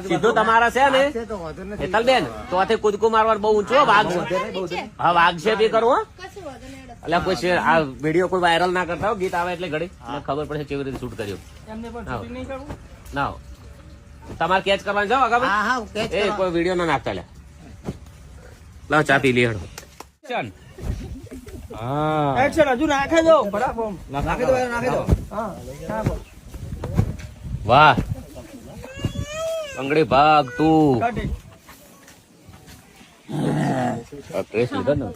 સીધું તમારા છે ને હેતલબેન તો આથી કૂદકું મારવાનું બહુ ઊંચું વાઘ છે. હા વાઘ છે બી કરવું એટલે કોઈ આ વિડીયો કોઈ વાયરલ ના કરતા ગીત આવે એટલે ઘડી ખબર પડે કેવી રીતે શૂટ કર્યું ના તમારે કેચ કરવાનું જાઓ આગળ એ કોઈ વિડીયો ના નાખતા લે લાવ ચા પી લે હજુ નાખી દો વાહ અંગડી ભાગ તું પ્રેસ લીધો ને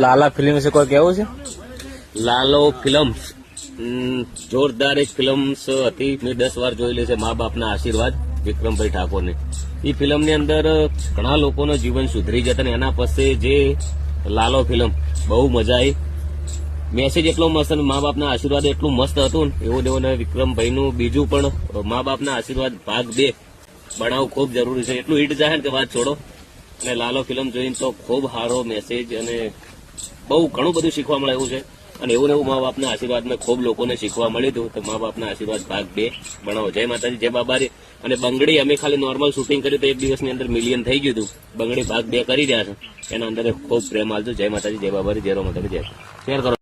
લાલા ફિલ્મ છે કોઈ કેવું છે લાલો ફિલ્મ્સ જોરદાર એક ફિલ્મ્સ હતી મેં 10 વાર જોયેલી છે મા બાપના આશીર્વાદ વિક્રમભાઈ ઠાકોરની એ ફિલ્મ ની અંદર ઘણા લોકોનું જીવન સુધરી જતા ને એના પછી જે લાલો ફિલ્મ બહુ મજા આવી મેસેજ એટલો મસ્ત અને મા બાપના આશીર્વાદ એટલું મસ્ત હતું ને એવું દેવો વિક્રમભાઈ નું બીજું પણ મા બાપના આશીર્વાદ ભાગ 2 બનાવવું ખૂબ જરૂરી છે એટલું હિટ જાય ને કે વાત છોડો અને લાલો ફિલ્મ જોઈને તો ખૂબ સારો મેસેજ અને બહુ ઘણું બધું શીખવા મળે એવું છે અને એવું ને એવું મા બાપના આશીર્વાદ મેં ખૂબ લોકોને શીખવા મળ્યું હતું તો મા બાપના આશીર્વાદ ભાગ 2 બનાવો જય માતાજી જય બાબારી અને બંગડી અમે ખાલી નોર્મલ શૂટિંગ કર્યું તો 1 દિવસની અંદર મિલિયન થઈ ગયું હતું બંગડી ભાગ 2 કરી રહ્યા છે એના અંદર ખૂબ પ્રેમ આલજો જય માતાજી જય બાબારી જય રો માતાજી જય શેર કરો